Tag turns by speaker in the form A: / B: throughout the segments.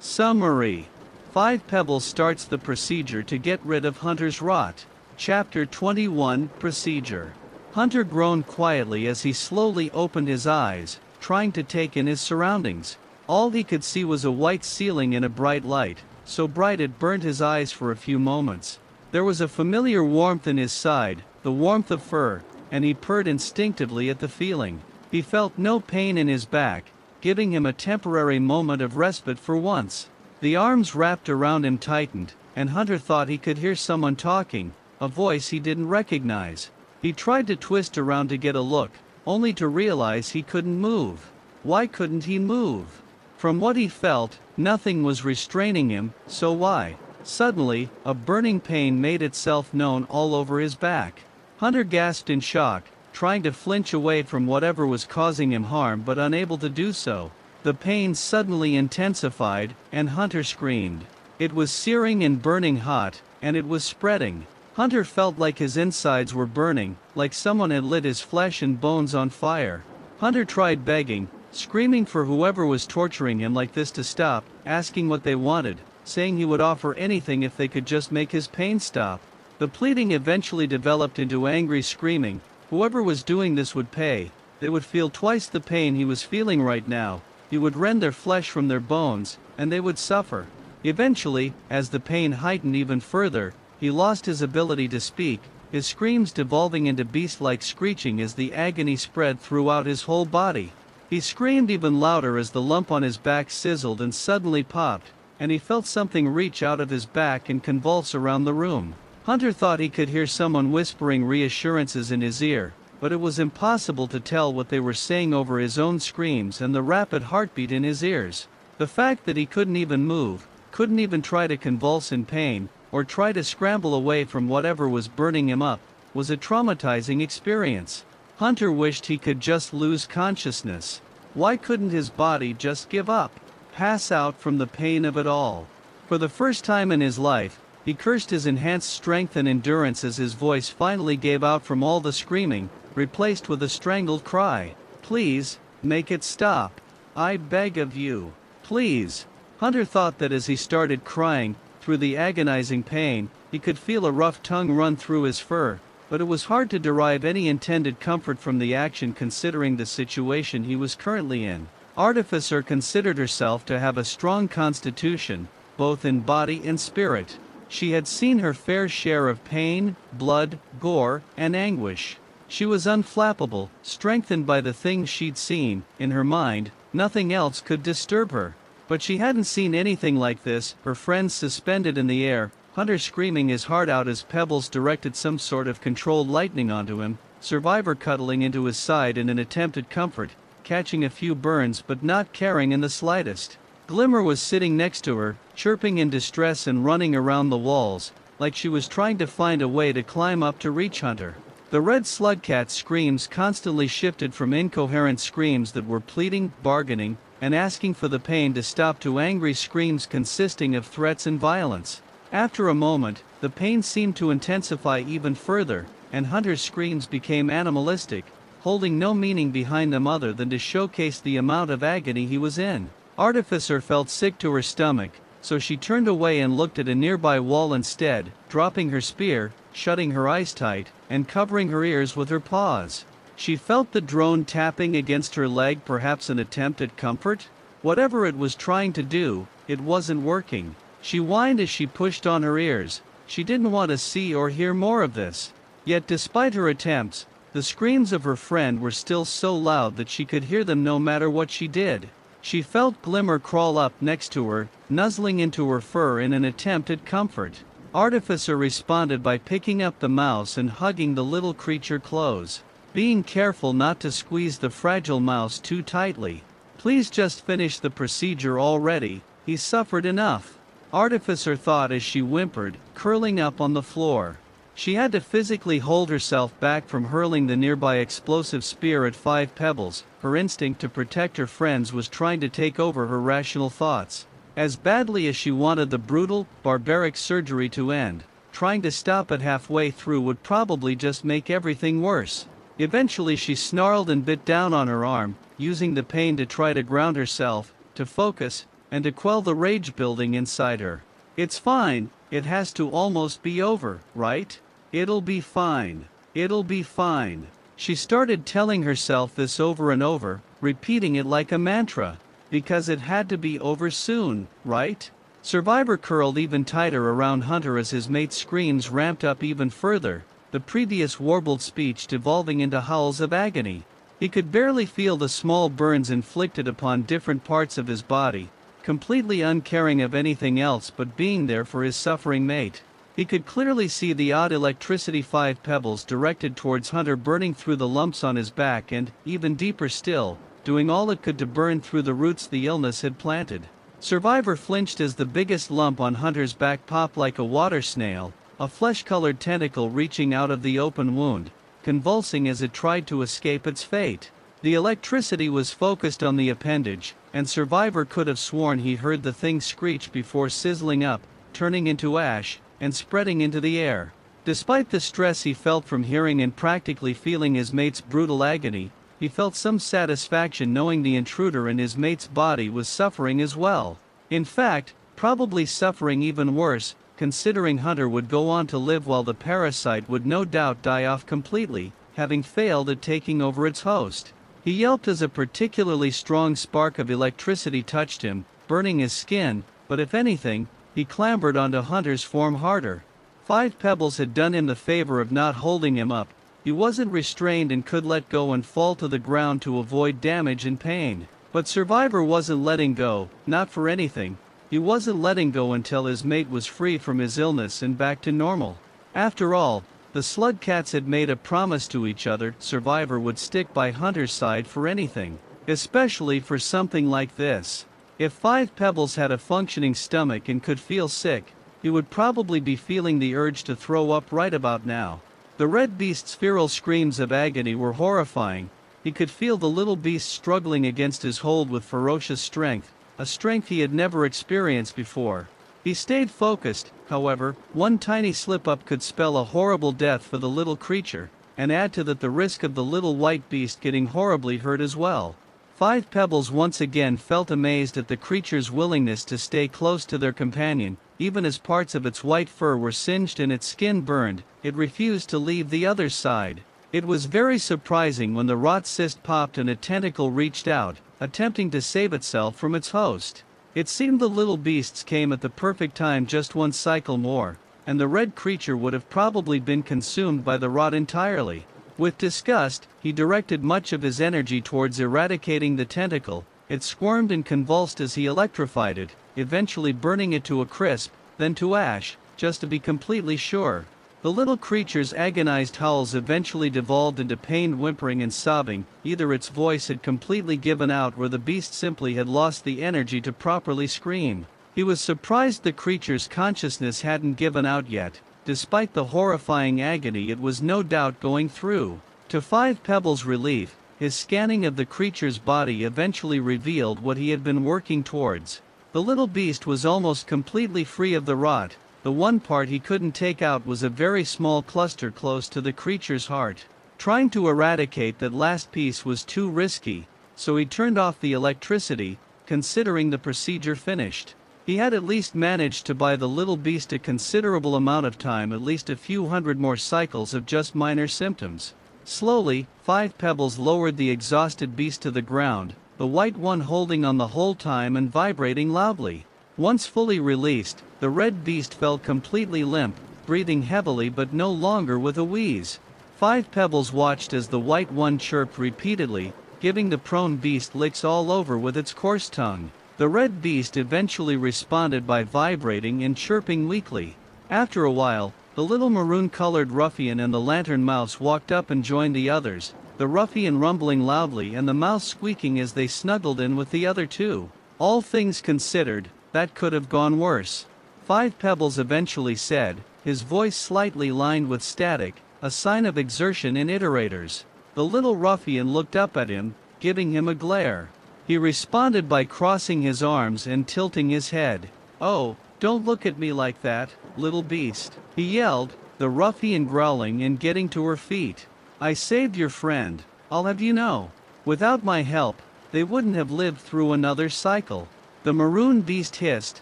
A: Summary. 5 Pebbles starts the procedure to get rid of Hunter's rot. Chapter 21 Procedure. Hunter groaned quietly as he slowly opened his eyes, trying to take in his surroundings. All he could see was a white ceiling and a bright light, so bright it burned his eyes for a few moments. There was a familiar warmth in his side, the warmth of fur, and he purred instinctively at the feeling. He felt no pain in his back, giving him a temporary moment of respite for once. The arms wrapped around him tightened, and Hunter thought he could hear someone talking, a voice he didn't recognize. He tried to twist around to get a look, only to realize he couldn't move. Why couldn't he move? From what he felt, nothing was restraining him, so why? Suddenly, a burning pain made itself known all over his back. Hunter gasped in shock, trying to flinch away from whatever was causing him harm but unable to do so. The pain suddenly intensified, and Hunter screamed. It was searing and burning hot, and it was spreading. Hunter felt like his insides were burning, like someone had lit his flesh and bones on fire. Hunter tried begging, screaming for whoever was torturing him like this to stop, asking what they wanted, saying he would offer anything if they could just make his pain stop. The pleading eventually developed into angry screaming. Whoever was doing this would pay. They would feel twice the pain he was feeling right now. He would rend their flesh from their bones, and they would suffer. Eventually, as the pain heightened even further, he lost his ability to speak, his screams devolving into beast-like screeching as the agony spread throughout his whole body. He screamed even louder as the lump on his back sizzled and suddenly popped, and he felt something reach out of his back and convulse around the room. Hunter thought he could hear someone whispering reassurances in his ear, but it was impossible to tell what they were saying over his own screams and the rapid heartbeat in his ears. The fact that he couldn't even move, couldn't even try to convulse in pain, or try to scramble away from whatever was burning him up, was a traumatizing experience. Hunter wished he could just lose consciousness. Why couldn't his body just give up? Pass out from the pain of it all? For the first time in his life, he cursed his enhanced strength and endurance as his voice finally gave out from all the screaming, replaced with a strangled cry. Please, make it stop. I beg of you. Please. Hunter thought that as he started crying, through the agonizing pain, he could feel a rough tongue run through his fur, but it was hard to derive any intended comfort from the action considering the situation he was currently in. Artificer considered herself to have a strong constitution, both in body and spirit. She had seen her fair share of pain, blood, gore, and anguish. She was unflappable, strengthened by the things she'd seen. In her mind, nothing else could disturb her. But she hadn't seen anything like this, her friends suspended in the air, Hunter screaming his heart out as Pebbles directed some sort of controlled lightning onto him, Survivor cuddling into his side in an attempt at comfort, catching a few burns but not caring in the slightest. Glimmer was sitting next to her, chirping in distress and running around the walls, like she was trying to find a way to climb up to reach Hunter. The red slugcat's screams constantly shifted from incoherent screams that were pleading, bargaining, and asking for the pain to stop to angry screams consisting of threats and violence. After a moment, the pain seemed to intensify even further, and Hunter's screams became animalistic, holding no meaning behind them other than to showcase the amount of agony he was in. Artificer felt sick to her stomach, so she turned away and looked at a nearby wall instead, dropping her spear, shutting her eyes tight, and covering her ears with her paws. She felt the drone tapping against her leg, perhaps an attempt at comfort? Whatever it was trying to do, it wasn't working. She whined as she pushed on her ears. She didn't want to see or hear more of this. Yet despite her attempts, the screams of her friend were still so loud that she could hear them no matter what she did. She felt Glimmer crawl up next to her, nuzzling into her fur in an attempt at comfort. Artificer responded by picking up the mouse and hugging the little creature close, being careful not to squeeze the fragile mouse too tightly. Please just finish the procedure already, he's suffered enough. Artificer thought as she whimpered, curling up on the floor. She had to physically hold herself back from hurling the nearby explosive spear at 5 Pebbles. Her instinct to protect her friends was trying to take over her rational thoughts. As badly as she wanted the brutal, barbaric surgery to end, trying to stop it halfway through would probably just make everything worse. Eventually she snarled and bit down on her arm, using the pain to try to ground herself, to focus, and to quell the rage building inside her. It's fine, it has to almost be over, right? It'll be fine. It'll be fine. She started telling herself this over and over, repeating it like a mantra, because it had to be over soon, right? Survivor curled even tighter around Hunter as his mate's screams ramped up even further, the previous warbled speech devolving into howls of agony. He could barely feel the small burns inflicted upon different parts of his body, completely uncaring of anything else but being there for his suffering mate. He could clearly see the odd electricity 5 pebbles directed towards Hunter burning through the lumps on his back and, even deeper still, doing all it could to burn through the roots the illness had planted. Survivor flinched as the biggest lump on Hunter's back popped like a water snail, a flesh-colored tentacle reaching out of the open wound, convulsing as it tried to escape its fate. The electricity was focused on the appendage, and Survivor could have sworn he heard the thing screech before sizzling up, turning into ash, and spreading into the air. Despite the stress he felt from hearing and practically feeling his mate's brutal agony, he felt some satisfaction knowing the intruder in his mate's body was suffering as well. In fact, probably suffering even worse, considering Hunter would go on to live while the parasite would no doubt die off completely, having failed at taking over its host. He yelped as a particularly strong spark of electricity touched him, burning his skin, but if anything, he clambered onto Hunter's form harder. 5 pebbles had done him the favor of not holding him up. He wasn't restrained and could let go and fall to the ground to avoid damage and pain. But Survivor wasn't letting go, not for anything. He wasn't letting go until his mate was free from his illness and back to normal. After all, the Slugcats had made a promise to each other. Survivor would stick by Hunter's side for anything, especially for something like this. If 5 pebbles had a functioning stomach and could feel sick, he would probably be feeling the urge to throw up right about now. The red beast's feral screams of agony were horrifying. He could feel the little beast struggling against his hold with ferocious strength, a strength he had never experienced before. He stayed focused, however. One tiny slip-up could spell a horrible death for the little creature, and add to that the risk of the little white beast getting horribly hurt as well. 5 pebbles once again felt amazed at the creature's willingness to stay close to their companion. Even as parts of its white fur were singed and its skin burned, it refused to leave the other side. It was very surprising when the rot cyst popped and a tentacle reached out, attempting to save itself from its host. It seemed the little beasts came at the perfect time, just one cycle more, and the red creature would have probably been consumed by the rot entirely. With disgust, he directed much of his energy towards eradicating the tentacle. It squirmed and convulsed as he electrified it, eventually burning it to a crisp, then to ash, just to be completely sure. The little creature's agonized howls eventually devolved into pained whimpering and sobbing. Either its voice had completely given out or the beast simply had lost the energy to properly scream. He was surprised the creature's consciousness hadn't given out yet, despite the horrifying agony it was no doubt going through. To 5 pebbles' relief, his scanning of the creature's body eventually revealed what he had been working towards. The little beast was almost completely free of the rot. The one part he couldn't take out was a very small cluster close to the creature's heart. Trying to eradicate that last piece was too risky, so he turned off the electricity, considering the procedure finished. He had at least managed to buy the little beast a considerable amount of time, at least a few hundred more cycles of just minor symptoms. Slowly, 5 pebbles lowered the exhausted beast to the ground, the white one holding on the whole time and vibrating loudly. Once fully released, the red beast felt completely limp, breathing heavily but no longer with a wheeze. 5 pebbles watched as the white one chirped repeatedly, giving the prone beast licks all over with its coarse tongue. The red beast eventually responded by vibrating and chirping weakly. After a while, the little maroon-colored ruffian and the lantern mouse walked up and joined the others, the ruffian rumbling loudly and the mouse squeaking as they snuggled in with the other two. All things considered, that could have gone worse. 5 pebbles eventually said, his voice slightly lined with static, a sign of exertion in iterators. The little ruffian looked up at him, giving him a glare. He responded by crossing his arms and tilting his head. "Oh, don't look at me like that, little beast," he yelled, the ruffian growling and getting to her feet. "I saved your friend, I'll have you know. Without my help, they wouldn't have lived through another cycle." The maroon beast hissed,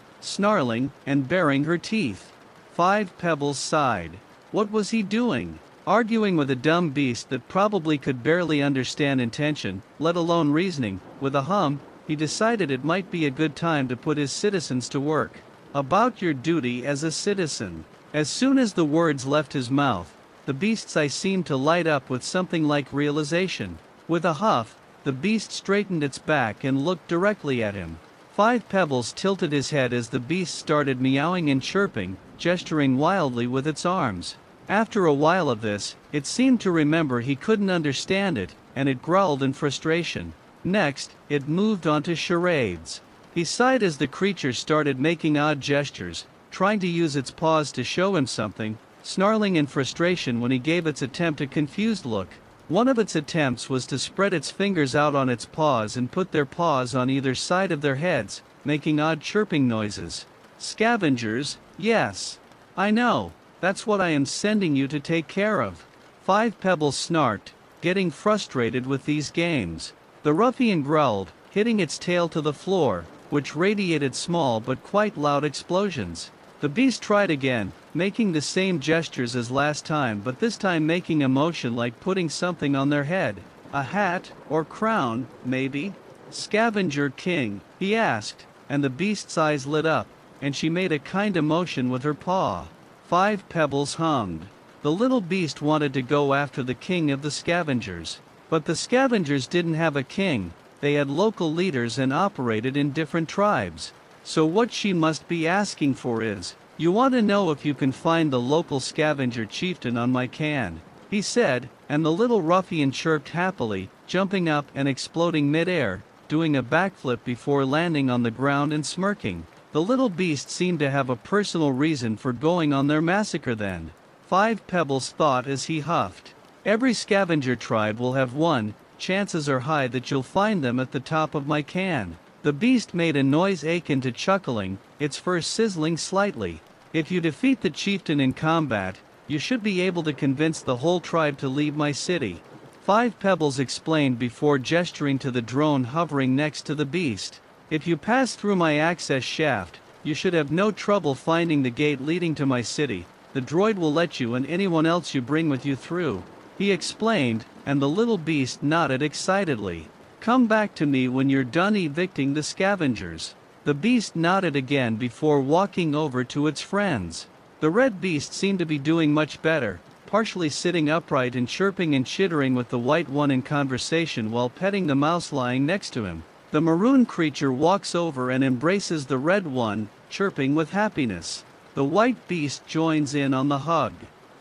A: snarling, and baring her teeth. 5 Pebbles sighed. What was he doing? Arguing with a dumb beast that probably could barely understand intention, let alone reasoning. With a hum, he decided it might be a good time to put his citizens to work. About your duty as a citizen. As soon as the words left his mouth, the beast's eye seemed to light up with something like realization. With a huff, the beast straightened its back and looked directly at him. 5 Pebbles tilted his head as the beast started meowing and chirping, gesturing wildly with its arms. After a while of this, it seemed to remember he couldn't understand it, and it growled in frustration. Next, it moved on to charades. He sighed as the creature started making odd gestures, trying to use its paws to show him something, snarling in frustration when he gave its attempt a confused look. One of its attempts was to spread its fingers out on its paws and put their paws on either side of their heads, making odd chirping noises. Scavengers, yes. I know, that's what I am sending you to take care of. 5 Pebbles snarked, getting frustrated with these games. The ruffian growled, hitting its tail to the floor, which radiated small but quite loud explosions. The beast tried again, making the same gestures as last time, but this time making a motion like putting something on their head. A hat, or crown, maybe? Scavenger King, he asked, and the beast's eyes lit up, and she made a kind of motion with her paw. 5 Pebbles hummed. The little beast wanted to go after the king of the scavengers. But the scavengers didn't have a king, they had local leaders and operated in different tribes. So what she must be asking for is, you want to know if you can find the local scavenger chieftain on my can, he said, and the little ruffian chirped happily, jumping up and exploding mid-air, doing a backflip before landing on the ground and smirking. The little beast seemed to have a personal reason for going on their massacre then. 5 Pebbles thought as he huffed. Every scavenger tribe will have one, chances are high that you'll find them at the top of my can. The beast made a noise akin to chuckling, its fur sizzling slightly. If you defeat the chieftain in combat, you should be able to convince the whole tribe to leave my city. 5 Pebbles explained before gesturing to the drone hovering next to the beast. If you pass through my access shaft, you should have no trouble finding the gate leading to my city. The droid will let you and anyone else you bring with you through, he explained, and the little beast nodded excitedly. Come back to me when you're done evicting the scavengers. The beast nodded again before walking over to its friends. The red beast seemed to be doing much better, partially sitting upright and chirping and chittering with the white one in conversation while petting the mouse lying next to him. The maroon creature walks over and embraces the red one, chirping with happiness. The white beast joins in on the hug.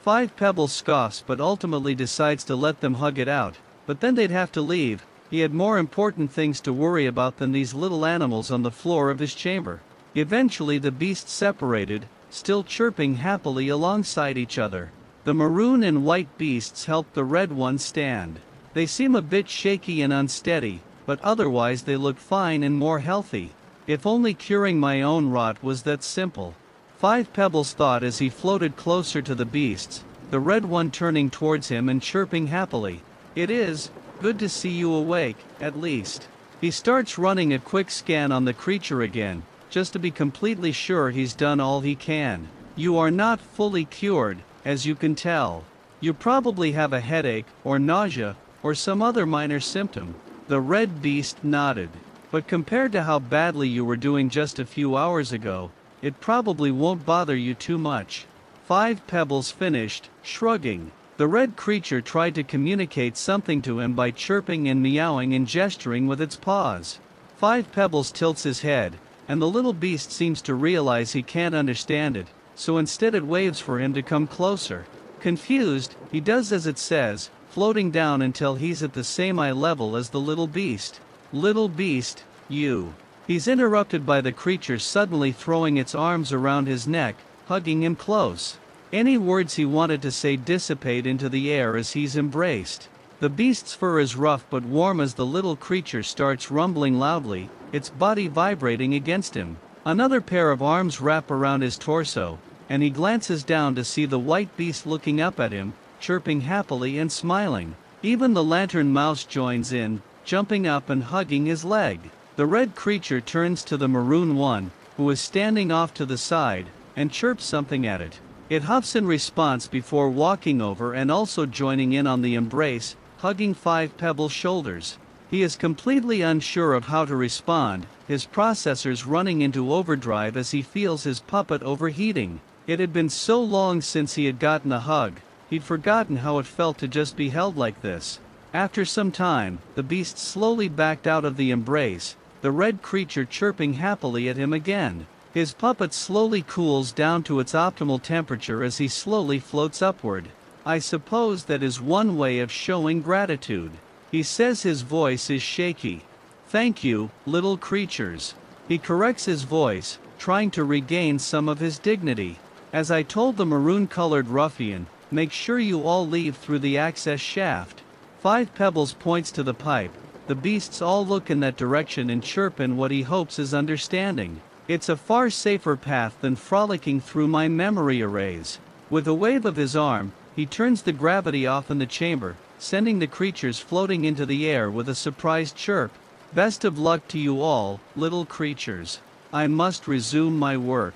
A: 5 Pebbles scoffs but ultimately decides to let them hug it out, but then they'd have to leave. He had more important things to worry about than these little animals on the floor of his chamber. Eventually the beasts separated, still chirping happily alongside each other. The maroon and white beasts helped the red one stand. They seem a bit shaky and unsteady, but otherwise they look fine and more healthy. If only curing my own rot was that simple. 5 Pebbles thought as he floated closer to the beasts, the red one turning towards him and chirping happily. It is good to see you awake, at least. He starts running a quick scan on the creature again, just to be completely sure he's done all he can. You are not fully cured, as you can tell. You probably have a headache, or nausea, or some other minor symptom. The red beast nodded. But compared to how badly you were doing just a few hours ago, it probably won't bother you too much. 5 Pebbles finished, shrugging. The red creature tried to communicate something to him by chirping and meowing and gesturing with its paws. 5 Pebbles tilts his head, and the little beast seems to realize he can't understand it, so instead it waves for him to come closer. Confused, he does as it says, floating down until he's at the same eye level as the little beast. Little beast, you. He's interrupted by the creature suddenly throwing its arms around his neck, hugging him close. Any words he wanted to say dissipate into the air as he's embraced. The beast's fur is rough but warm as the little creature starts rumbling loudly, its body vibrating against him. Another pair of arms wrap around his torso, and he glances down to see the white beast looking up at him, chirping happily and smiling. Even the lantern mouse joins in, jumping up and hugging his leg. The red creature turns to the maroon one, who is standing off to the side, and chirps something at it. It huffs in response before walking over and also joining in on the embrace, hugging 5 Pebbles' shoulders. He is completely unsure of how to respond, his processors running into overdrive as he feels his puppet overheating. It had been so long since he had gotten a hug, he'd forgotten how it felt to just be held like this. After some time, the beast slowly backed out of the embrace, the red creature chirping happily at him again. His puppet slowly cools down to its optimal temperature as he slowly floats upward. I suppose that is one way of showing gratitude. He says his voice is shaky. Thank you, little creatures. He corrects his voice, trying to regain some of his dignity. As I told the maroon-colored ruffian, make sure you all leave through the access shaft. 5 Pebbles points to the pipe. The beasts all look in that direction and chirp in what he hopes is understanding. It's a far safer path than frolicking through my memory arrays. With a wave of his arm, he turns the gravity off in the chamber, sending the creatures floating into the air with a surprised chirp. Best of luck to you all, little creatures. I must resume my work.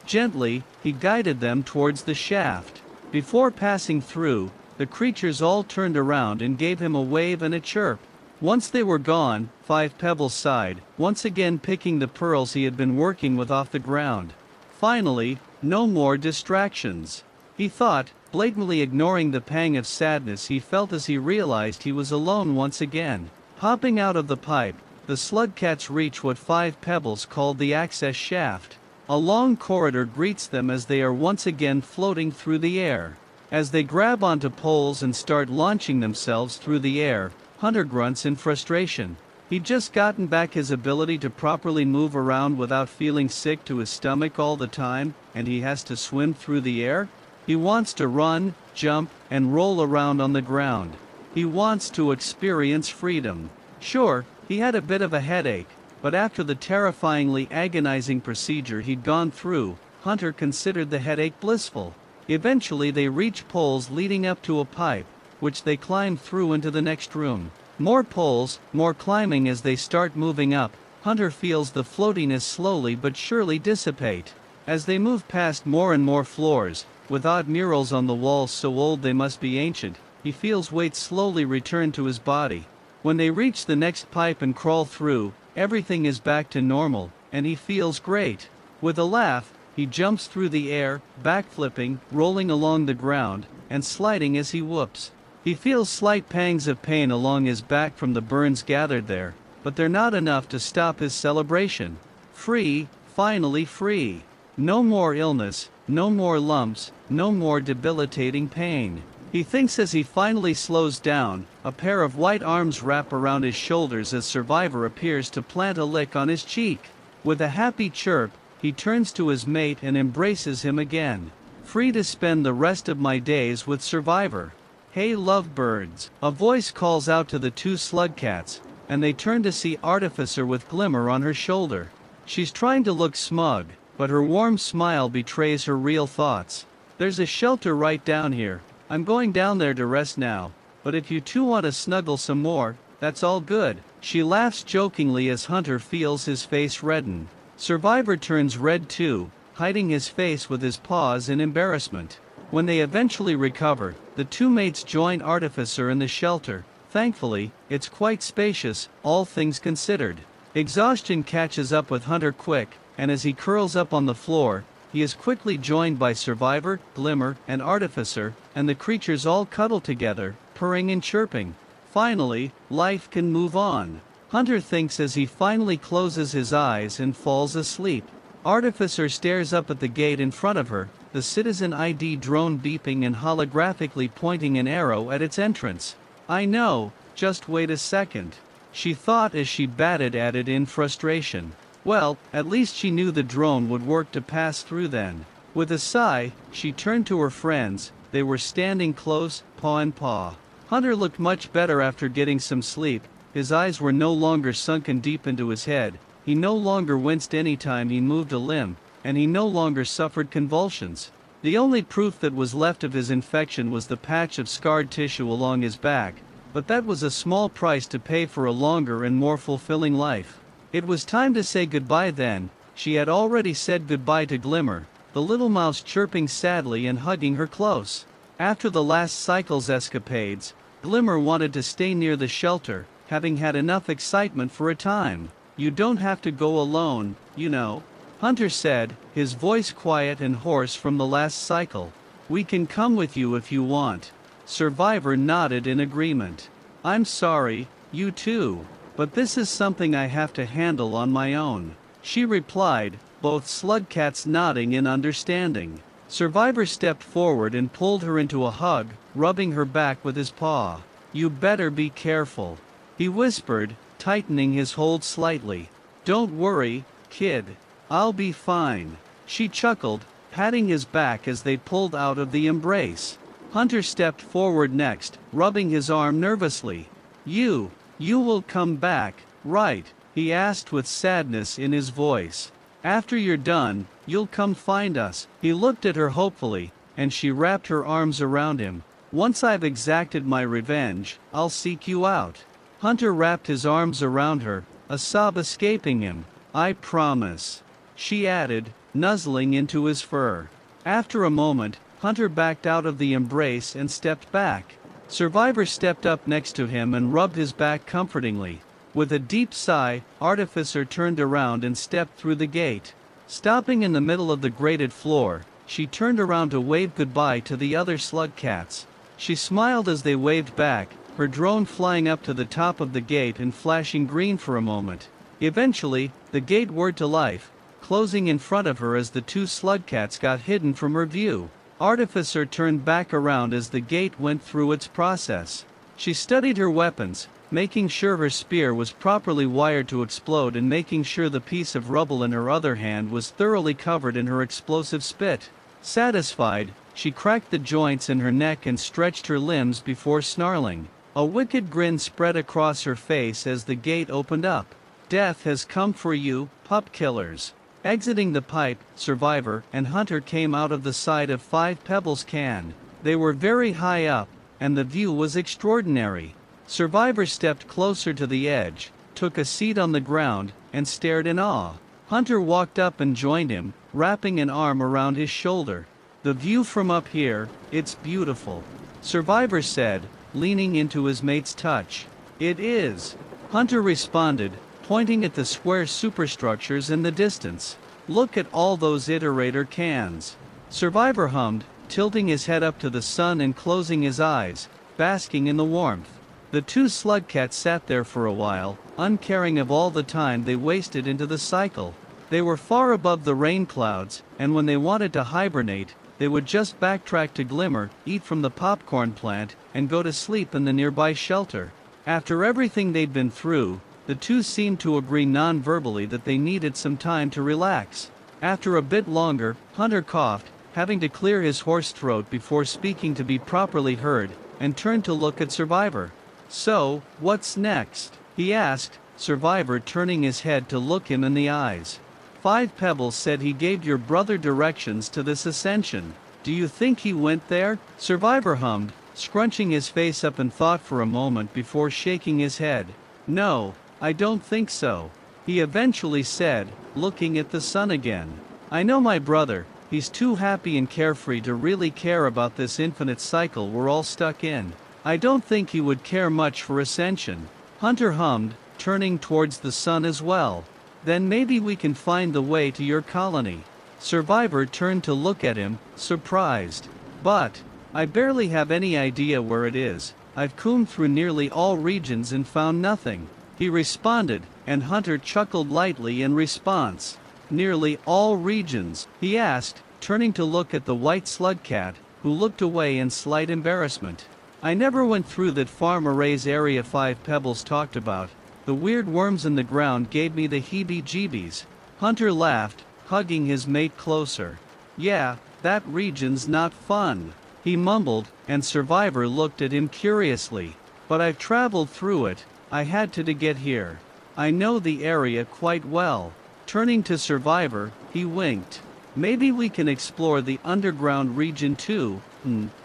A: Gently, he guided them towards the shaft. Before passing through, the creatures all turned around and gave him a wave and a chirp. Once they were gone, 5 Pebbles sighed, once again picking the pearls he had been working with off the ground. Finally, no more distractions. He thought, blatantly ignoring the pang of sadness he felt as he realized he was alone once again. Hopping out of the pipe, the slugcats reach what 5 Pebbles called the access shaft. A long corridor greets them as they are once again floating through the air. As they grab onto poles and start launching themselves through the air, Hunter grunts in frustration. He'd just gotten back his ability to properly move around without feeling sick to his stomach all the time, and he has to swim through the air? He wants to run, jump, and roll around on the ground. He wants to experience freedom. Sure, he had a bit of a headache, but after the terrifyingly agonizing procedure he'd gone through, Hunter considered the headache blissful. Eventually they reach poles leading up to a pipe, which they climb through into the next room. More poles, more climbing as they start moving up. Hunter feels the floatiness slowly but surely dissipate. As they move past more and more floors, with odd murals on the walls so old they must be ancient, he feels weight slowly return to his body. When they reach the next pipe and crawl through, everything is back to normal, and he feels great. With a laugh, he jumps through the air, backflipping, rolling along the ground, and sliding as he whoops. He feels slight pangs of pain along his back from the burns gathered there, but they're not enough to stop his celebration. Free, finally free. No more illness, no more lumps, no more debilitating pain. He thinks as he finally slows down, a pair of white arms wrap around his shoulders as Survivor appears to plant a lick on his cheek. With a happy chirp, he turns to his mate and embraces him again. Free to spend the rest of my days with Survivor. Hey lovebirds, a voice calls out to the 2 slugcats, and they turn to see Artificer with Glimmer on her shoulder. She's trying to look smug, but her warm smile betrays her real thoughts. There's a shelter right down here. I'm going down there to rest now, but if you 2 want to snuggle some more, that's all good. She laughs jokingly as Hunter feels his face redden. Survivor turns red too, hiding his face with his paws in embarrassment. When they eventually recover, the 2 mates join Artificer in the shelter. Thankfully, it's quite spacious, all things considered. Exhaustion catches up with Hunter quick, and as he curls up on the floor, he is quickly joined by Survivor, Glimmer, and Artificer, and the creatures all cuddle together, purring and chirping. Finally, life can move on. Hunter thinks as he finally closes his eyes and falls asleep. Artificer stares up at the gate in front of her, the Citizen ID drone beeping and holographically pointing an arrow at its entrance. I know, just wait a second. She thought as she batted at it in frustration. Well, at least she knew the drone would work to pass through then. With a sigh, she turned to her friends. They were standing close, paw in paw. Hunter looked much better after getting some sleep. His eyes were no longer sunken deep into his head. He no longer winced any time he moved a limb, and he no longer suffered convulsions. The only proof that was left of his infection was the patch of scarred tissue along his back, but that was a small price to pay for a longer and more fulfilling life. It was time to say goodbye then. She had already said goodbye to Glimmer, the little mouse chirping sadly and hugging her close. After the last cycle's escapades, Glimmer wanted to stay near the shelter, having had enough excitement for a time. "You don't have to go alone, you know," Hunter said, his voice quiet and hoarse from the last cycle. "We can come with you if you want." Survivor nodded in agreement. "I'm sorry, you too, but this is something I have to handle on my own," she replied, both slugcats nodding in understanding. Survivor stepped forward and pulled her into a hug, rubbing her back with his paw. "You better be careful," he whispered, tightening his hold slightly. "Don't worry, kid. I'll be fine," she chuckled, patting his back as they pulled out of the embrace. Hunter stepped forward next, rubbing his arm nervously. You will come back, right?" he asked with sadness in his voice. "After you're done, you'll come find us." He looked at her hopefully, and she wrapped her arms around him. "Once I've exacted my revenge, I'll seek you out." Hunter wrapped his arms around her, a sob escaping him. "I promise," she added, nuzzling into his fur. After a moment, Hunter backed out of the embrace and stepped back. Survivor stepped up next to him and rubbed his back comfortingly. With a deep sigh, Artificer turned around and stepped through the gate. Stopping in the middle of the grated floor, she turned around to wave goodbye to the other slugcats. She smiled as they waved back, her drone flying up to the top of the gate and flashing green for a moment. Eventually, the gate whirred to life, closing in front of her as the two slugcats got hidden from her view. Artificer turned back around as the gate went through its process. She studied her weapons, making sure her spear was properly wired to explode and making sure the piece of rubble in her other hand was thoroughly covered in her explosive spit. Satisfied, she cracked the joints in her neck and stretched her limbs before snarling. A wicked grin spread across her face as the gate opened up. "Death has come for you, pup killers." Exiting the pipe, Survivor and Hunter came out of the side of Five Pebbles Can. They were very high up, and the view was extraordinary. Survivor stepped closer to the edge, took a seat on the ground, and stared in awe. Hunter walked up and joined him, wrapping an arm around his shoulder. "The view from up here, it's beautiful," Survivor said, leaning into his mate's touch. "It is," Hunter responded, pointing at the square superstructures in the distance. "Look at all those iterator cans." Survivor hummed, tilting his head up to the sun and closing his eyes, basking in the warmth. The two slugcats sat there for a while, uncaring of all the time they wasted into the cycle. They were far above the rain clouds, and when they wanted to hibernate, they would just backtrack to Glimmer, eat from the popcorn plant, and go to sleep in the nearby shelter. After everything they'd been through, the two seemed to agree non-verbally that they needed some time to relax. After a bit longer, Hunter coughed, having to clear his hoarse throat before speaking to be properly heard, and turned to look at Survivor. "So, what's next?" he asked, Survivor turning his head to look him in the eyes. "Five Pebbles said he gave your brother directions to this ascension. Do you think he went there?" Survivor hummed, scrunching his face up in thought for a moment before shaking his head. "No, I don't think so," he eventually said, looking at the sun again. "I know my brother, he's too happy and carefree to really care about this infinite cycle we're all stuck in. I don't think he would care much for ascension." Hunter hummed, turning towards the sun as well. "Then maybe we can find the way to your colony." Survivor turned to look at him, surprised. "But I barely have any idea where it is. I've combed through nearly all regions and found nothing," he responded, and Hunter chuckled lightly in response. "Nearly all regions?" he asked, turning to look at the white slugcat, who looked away in slight embarrassment. "I never went through that farm arrays Area 5 Pebbles talked about. The weird worms in the ground gave me the heebie-jeebies." Hunter laughed, hugging his mate closer. "Yeah, that region's not fun," he mumbled, and Survivor looked at him curiously. "But I've traveled through it. I had to get here. I know the area quite well." Turning to Survivor, he winked. "Maybe we can explore the underground region too,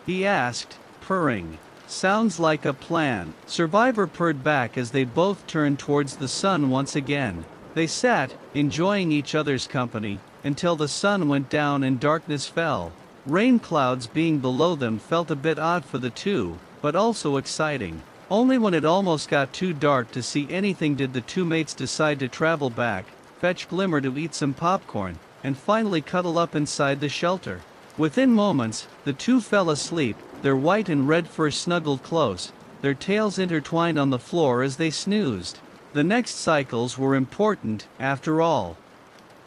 A: he asked, purring. "Sounds like a plan." Survivor purred back as they both turned towards the sun once again. They sat, enjoying each other's company, until the sun went down and darkness fell. Rain clouds being below them felt a bit odd for the two, but also exciting. Only when it almost got too dark to see anything did the two mates decide to travel back, fetch Glimmer to eat some popcorn, and finally cuddle up inside the shelter. Within moments, the two fell asleep, their white and red fur snuggled close, their tails intertwined on the floor as they snoozed. The next cycles were important, after all.